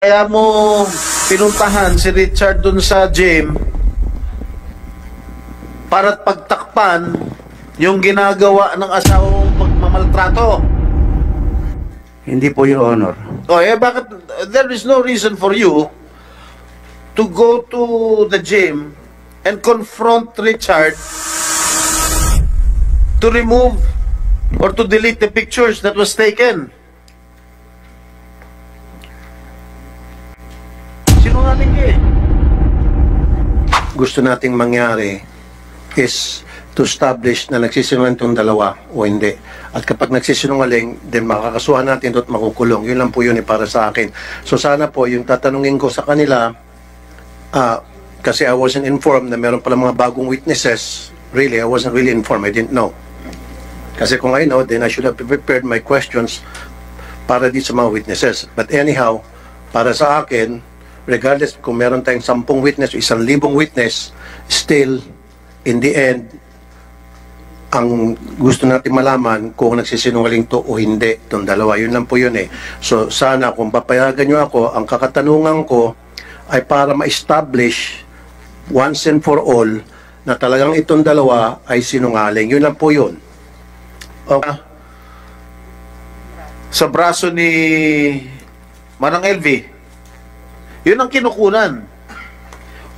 Kaya mo pinuntahan si Richard dun sa gym para't pagtakpan yung ginagawa ng asawa mong pagmamaltrato. Hindi po, Your Honor. O bakit there is no reason for you to go to the gym and confront Richard to remove or to delete the pictures that was taken? Sinungaling ka eh. Gusto nating mangyari is to establish na nagsisinungaling itong dalawa o hindi. At kapag nagsisinungaling, then makakasuhan natin at makukulong. Yun lang po yun para sa akin. So sana po, yung tatanungin ko sa kanila, kasi I wasn't informed na meron pala mga bagong witnesses. Really, I wasn't really informed. I didn't know. Kasi kung I know, then I should have prepared my questions para di sa mga witnesses. But anyhow, para sa akin, regardless kung meron tayong 10 witness o 1,000 witness, still, in the end, ang gusto natin malaman kung nagsisinungaling to o hindi, itong dalawa. Yun lang po yun eh. So, sana kung papayagan nyo ako, ang kakatanungan ko ay para ma-establish once and for all na talagang itong dalawa ay sinungaling. Yun lang po yun. Okay. Sa braso ni Manang LV, yun ang kinukunan.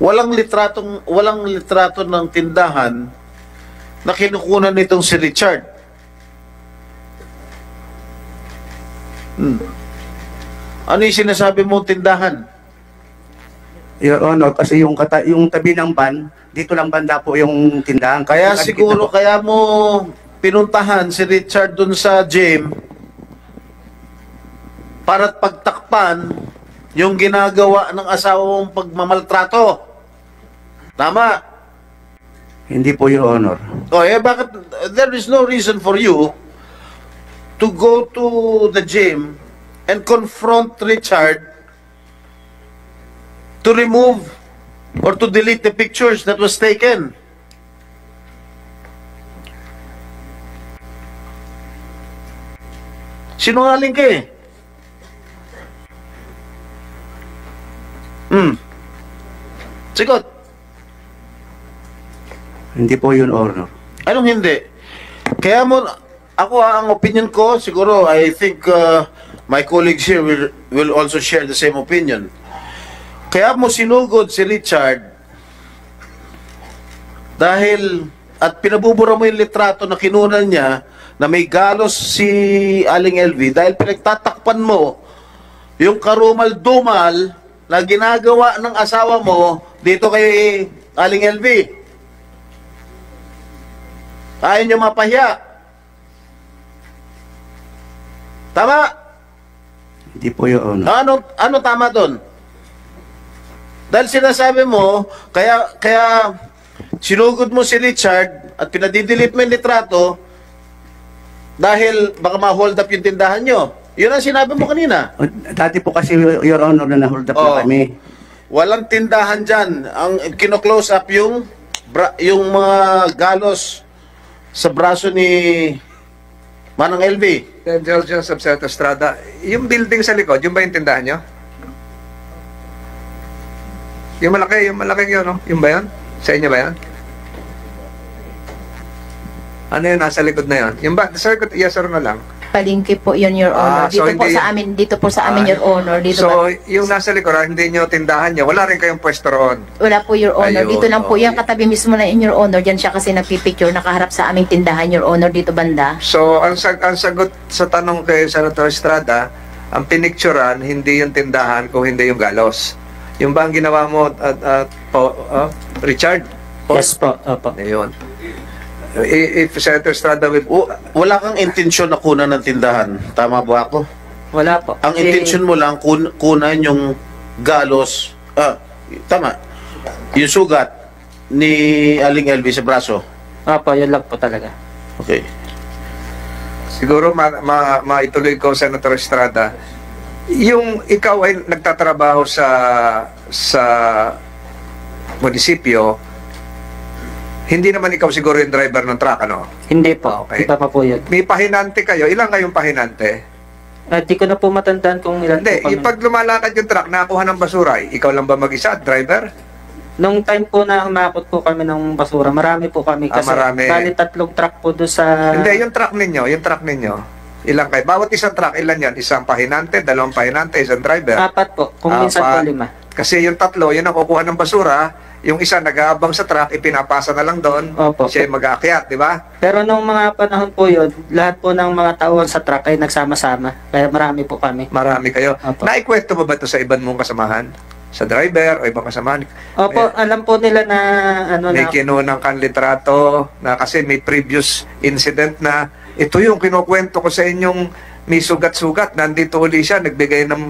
Walang litrato ng tindahan na kinukunan nitong si Richard. Ano yung sinasabi mong tindahan? Your Honor, kasi yung tabi ng van, dito lang banda po yung tindahan. Kaya siguro, kaya mo pinuntahan si Richard dun sa gym para't pagtakpan yung ginagawa ng asawa mong pagmamaltrato. Tama? Hindi po, Your Honor. O bakit there is no reason for you to go to the gym and confront Richard to remove or to delete the pictures that was taken? Sinungaling ka eh. Sigot. Hindi po, Your Honor. Anong hindi? Kaya mo, ako ang opinion ko, siguro, I think my colleagues here will also share the same opinion. Kaya mo sinugod si Richard dahil, at pinabubura mo yung litrato na kinunan niya na may galos si Aling LV dahil pinagtatakpan mo yung karumal-dumal na ginagawa ng asawa mo dito kay Aling LV. Ayaw nyo mapahiya. Tama? Hindi po, Your Honor. Ano tama doon? Dahil sinasabi mo, kaya sinugod mo si Richard at pinadidelete mo yung litrato dahil baka ma-hold up yung tindahan nyo. Yun ang sinabi mo kanina. Dati po kasi, Your Honor, na na-hold up na kami. Walang tindahan dyan. Ang kino-close up yung mga galos sa braso ni Manang LV. George Subseto Estrada, yung building sa likod, yung ba yung tindahan nyo? Yung malaking yun, no? Yung ba yun? Sa inyo ba yun? Ano yun, nasa likod na yun? Yung ba, sir, yes or no lang? Palengke po yun, Your Honor. So dito po sa amin, Your Honor. So, yung nasa likod, hindi nyo tindahan nyo, wala rin kayong pwesto roon? Wala po, Your Honor. Ayun, Dito lang po, yan katabi mismo na Your Honor. Diyan siya kasi nagpipicture, nakaharap sa aming tindahan, Your Honor, dito banda. So, ang sagot sa tanong kay Senator Estrada, ang pinicturan, hindi yung tindahan kung hindi yung galos. Yung ba ang ginawa mo, Richard? Yes po, opo. Ayun. If Senator Estrada will... Wala kang intensyon na kunan ng tindahan. Tama ba ako? Wala po. Ang intensyon mo lang kunan yung galos. Tama. Yung sugat ni Aling LV sa braso. Opo, yun lang po talaga. Okay. Siguro maituloy ko, Senator Estrada, yung ikaw ay nagtatrabaho sa munisipyo, hindi naman ikaw siguro yung driver ng truck, ano? Hindi po. Okay. Iba pa po yun. May pahinante kayo. Ilan kayong pahinante? Di ko na po matandaan kung ilan Hindi, po kami. pag lumalakad yung truck, nakakuha ng basura, ikaw lang ba mag-isa, driver? Nung time po na humakot po kami ng basura, marami po kami. Kasi marami. bali 3 truck po doon sa... Hindi, yung truck ninyo, ilang kayo? Bawat isang truck, ilan yan? Isang pahinante, 2 pahinante, isang driver? 4 po, kung minsan po 5. Kasi yung 3, yun ang kukuha ng basura, yung isa nag-aabang sa truck, ipinapasa na lang doon, Opo. siya yung mag-aakyat, di ba? Pero nung mga panahon po yun, lahat po ng mga tauhan sa truck ay nagsama-sama. Kaya marami po kami. Marami kayo. Opo. Naikwento mo ba ito sa ibang mong kasamahan? Sa driver o ibang kasamahan? Opo, alam po nila na ano May na... kinunang kang litrato na kasi may previous incident na ito yung kinukwento ko sa inyong may sugat-sugat. Nandito uli siya, nagbigay ng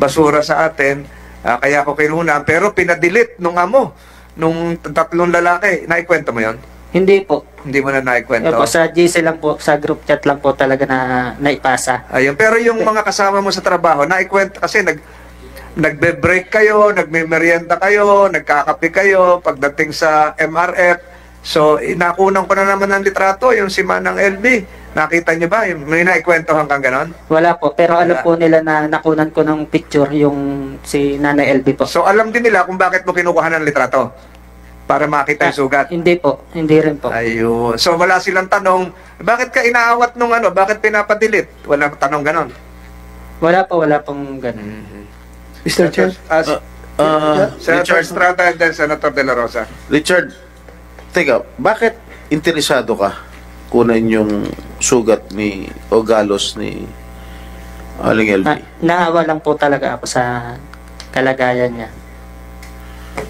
basura sa atin. Kaya ako kinunan. Pero pinadilit nung amo, nung 3 lalaki. Naikwento mo yon? Hindi po. Hindi mo na naikwento? Opo, sa GC lang po, sa group chat lang po talaga na naipasa. Ayun. Pero yung mga kasama mo sa trabaho, naikwento kasi nagbe-break kayo, nagme-merienda kayo, nagkakape kayo, pagdating sa MRF. So, nakunan ko na naman ng litrato, yung si Manang LB. Nakita niyo ba? May naikwentohan kang ganon? Wala po, pero alam Wala. po nila na nakunan ko ng picture yung si Nanay LB po. So, alam din nila kung bakit mo kinukuha ng litrato. Para makita yung sugat. Hindi po, hindi rin po. Ayun. So, wala silang tanong, bakit ka inaawat nung ano? Bakit pinapadilit? Walang tanong ganon. Wala pong ganun. Mr. Chair? Senator Richard, Estrada and then Senator De La Rosa. Richard, teka, bakit interesado ka kunan yung sugat ni o galos ni Aling LV? Naawa lang po talaga ako sa kalagayan niya.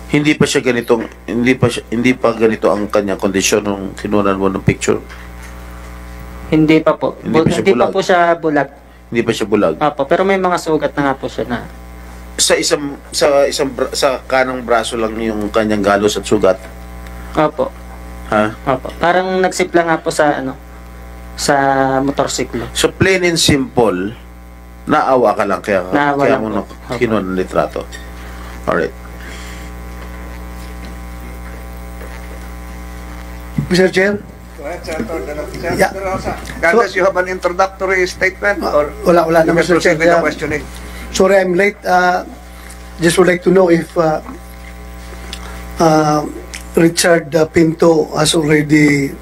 Hindi pa siya ganitong hindi pa ganito ang kanyang kondisyon nung kinunan mo ng picture. Hindi pa po. Hindi pa siya Hindi pa bulag. po siya bulag. Hindi pa siya bulag. Opo, pero may mga sugat na nga po siya na. Sa kanang braso lang yung kanyang galos at sugat. Opo. Ha? Opo. Parang nagsipla nga po sa sa motorsiklo. So plain and simple, naawa ka lang kaya Naawa kaya lang mo po. kinunan ng litrato. Alright. Mr. Chair? Go ahead, Senator De Yeah. La Rosa. Unless you have an introductory statement or Wala you na, can Mr. proceed Chair. with the Yeah. questioning. Sorry, I'm late. Just would like to know if Richard Pinto has already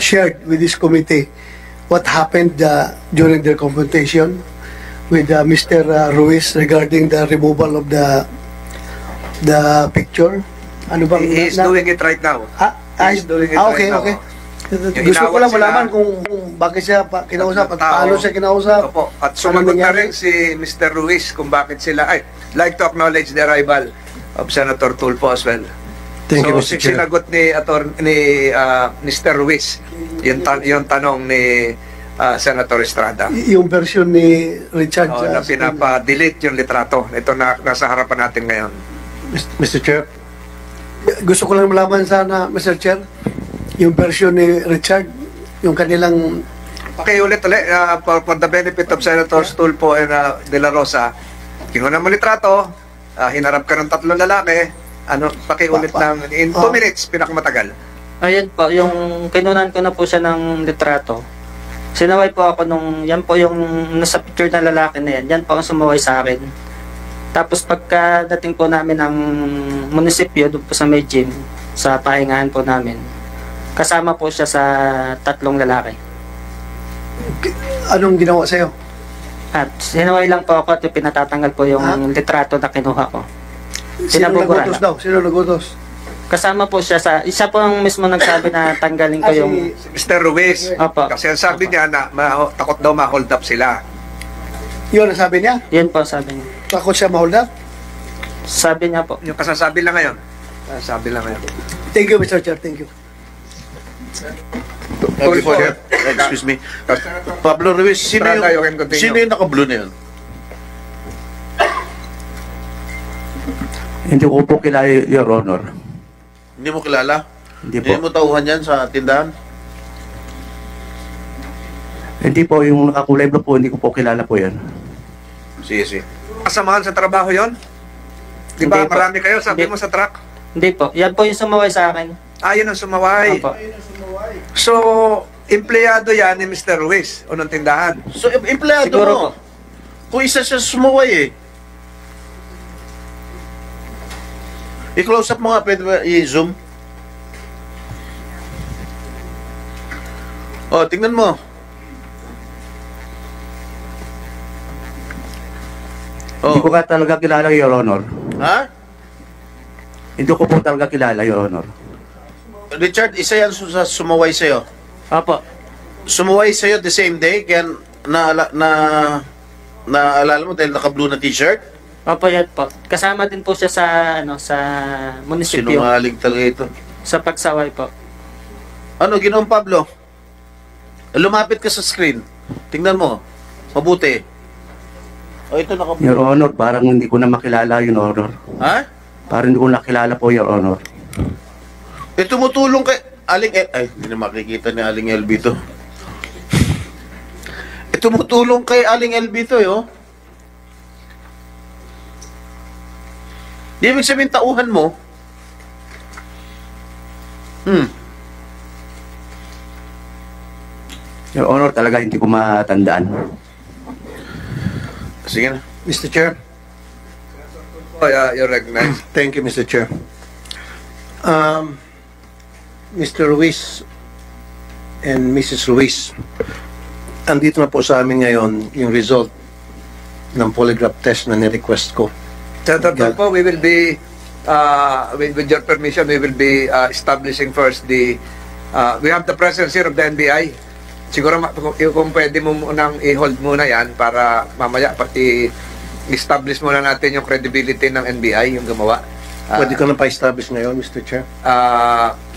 shared with this committee what happened during their confrontation with Mr. Ruiz regarding the removal of the picture. Ano bang He is doing it right now. He's doing it okay, right now. okay. Yung Gusto ko lang inawat sila. malaman kung bakit siya kinausap at paano siya kinausap. Opo. At Ano sumagot na nangyari? rin si Mr. Ruiz kung bakit sila, like to acknowledge the arrival of Senator Tulfo as well. Thank you, So, Mr. Chair. sinagot ni Mr. Ruiz yung tanong ni Senator Estrada. Yung version ni Richard. Na pinapa-delete yung litrato. Ito na nasa harapan natin ngayon. Mr. Chair. Gusto ko lang malaman sana, Mr. Chair, yung version ni Richard, yung kanilang... Pakiulit ulit, for the benefit of Senators Tulfo and De La Rosa, kinuha mo litrato, hinarap ka ng 3 lalaki, pakiulit ng in 2 minutes, pinakamatagal. Ayun po, yung kinunan ko na po siya ng litrato. Sinaway po ako yan po yung nasa picture na lalaki na yan po ang sumaway sa akin. Tapos pagkadating po namin ng munisipyo, doon po sa may gym, sa pahingahan po namin, kasama po siya sa 3 lalaki. Anong ginawa sa'yo? At sinaway lang po ako at pinatatanggal po yung litrato na kinuha ko. Sino Pinabubura nagutos lang. daw? Sino nagutos? Kasama po siya isa po ang mismo nagsabi na tanggalin ko yung... Si Mr. Ruiz, Opo. kasi ang sabi niya na takot daw ma-hold up sila. Yun ang sabi niya? Yun po sabi niya. Takot siya ma-hold up? Sabi niya po. Yung kasasabi lang ngayon. Sabi lang ngayon. Thank you, Mr. Chair. Thank you. Excuse me. Pablo Ruiz, Estrada, you can continue. sino yung naka-blue na yun? Hindi ko po kilala, Your Honor. Hindi mo kilala? Hindi po. Hindi mo tauhan yan sa tindahan? Hindi po, yung nakakulay blue po, hindi ko po kilala po yan. Sige, sige. Kasamahan sa trabaho yon? Di ba? Hindi po. Marami kayo, sabi Hindi. mo sa truck. Hindi po. Yan po yung sumaway sa akin. Yun ang sumaway. Opo. So, empleyado yan ni Mr. Ruiz, unang tindahan. So, empleyado Siguro mo. Kung isa siya sumuway I-close up mo nga, pwede ba i-zoom? Oh, tingnan mo. Hindi ko ka talaga kilala, Your Honor. Ha? Hindi ko po talaga kilala, Your Honor. Richard, isa yan sumuway sa'yo. Opo. Sumuway sa'yo the same day, kaya naalala mo dahil naka-blue na t-shirt? Opo, yan po. Kasama din po siya sa, sa munisipyo. Sinungaling talaga ito. Sa pagsaway po. Ano, Ginoong Pablo? Lumapit ka sa screen. Tingnan mo. Mabuti. O, ito naka-blue. Your Honor, parang hindi ko na makilala, Your Honor. Ha? Parang hindi ko nakilala po, Your Honor. Tumutulong kay Aling ay, hindi na makikita ni Aling LB to. Tumutulong kay Aling LB to, yo. Di ibig sabihin tauhan mo. Your Honor, talaga hindi ko matandaan. Sige na. Mr. Chair. Oh, you're recognized. Thank you, Mr. Chair. Mr. Ruiz and Mrs. Ruiz, andito na po sa amin ngayon yung result ng polygraph test na ni-request ko. Senator Tulfo, we will be, with your permission, we will be establishing first the, we have the presence here of the NBI. Siguro kung pwede mo munang i-hold muna yan para mamaya pati establish muna natin yung credibility ng NBI, yung gumawa. Pwede ko na pa-establish ngayon, Mr. Chair?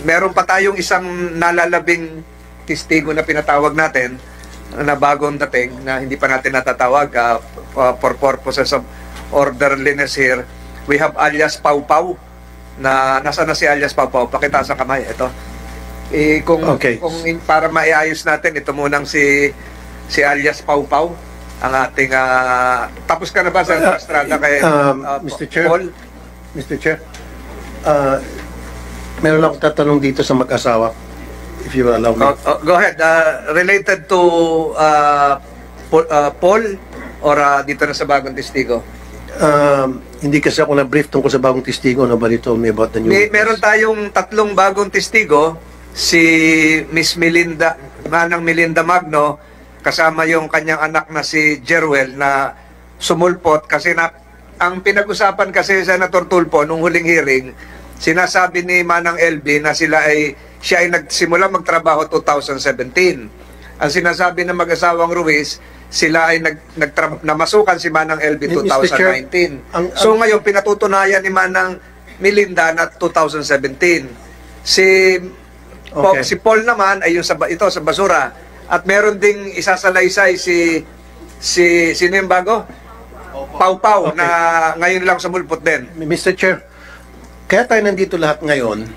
Meron pa tayong isang nalalabing testigo na pinatawag natin na bagong dating na hindi pa natin natatawag for purposes of orderliness here. We have alias Pau Pau na nasa na si alias Pau Pau? Pakita sa kamay. Ito. Kung para maiayos natin, ito munang si alias Pau Pau ang ating tapos ka na ba sa Estrada kay Mr. Chair? Paul? Mr. Chair, meron akong tatanong dito sa mag-asawa, if you will allow me. Go ahead. Related to Paul or dito na sa bagong testigo? Hindi kasi ako na-brief tungkol sa bagong testigo. Nobody told me about the new Meron tayong tatlong bagong testigo. Si Miss Melinda, Manang Melinda Magno, kasama yung kanyang anak na si Jerwel na sumulpot kasi ang pinag-usapan kasi Senator Tulfo nung huling hearing, sinasabi ni Manang LB na siya ay nagsimula magtrabaho 2017. Ang sinasabi ng mag-asawang Ruiz, sila ay namasukan si Manang LB 2019. So ngayon pinatutunayan ni Manang Melinda na 2017. Si Paul naman ay yung sa basura. At meron ding isasalaysay sino yung bago? Pau Pau na ngayon lang sumulpot din. Mr. Chair, kaya tayo nandito lahat ngayon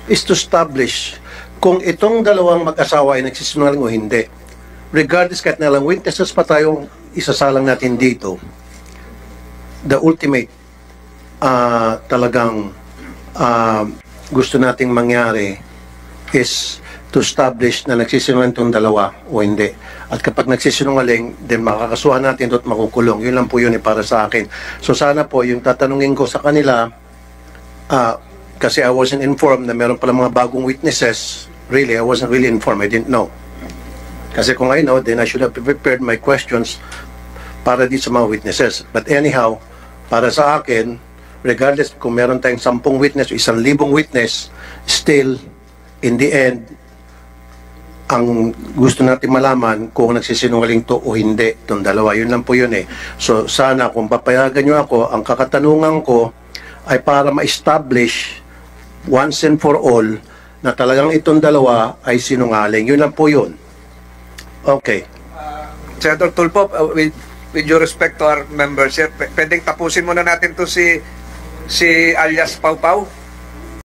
is to establish kung itong dalawang mag-asawa ay nagsisinungaling o hindi. Regardless kahit na lang witnesses pa tayong isasalang natin dito, the ultimate talagang gusto nating mangyari is to establish na nagsisinungaling itong dalawa o hindi. At kapag nagsisinungaling, then makakasuhan natin at makukulong. Yun lang po yun para sa akin. So sana po, yung tatanungin ko sa kanila, kasi I wasn't informed na meron pala mga bagong witnesses. Really, I wasn't really informed. I didn't know. Kasi kung I know, then I should have prepared my questions para di sa mga witnesses. But anyhow, para sa akin, regardless kung meron tayong 10 witness o 1,000 witness, still, in the end, ang gusto natin malaman kung nagsisinungaling to o hindi, itong dalawa. Yun lang po yun eh. So sana kung papayagan nyo ako, ang kakatanungan ko ay para ma-establish once and for all na talagang itong dalawa ay sinungaling. Yun lang po yun. Okay. Senator Tulfo, with your respect to our members here, pwedeng tapusin muna natin to si alias Pau Pau.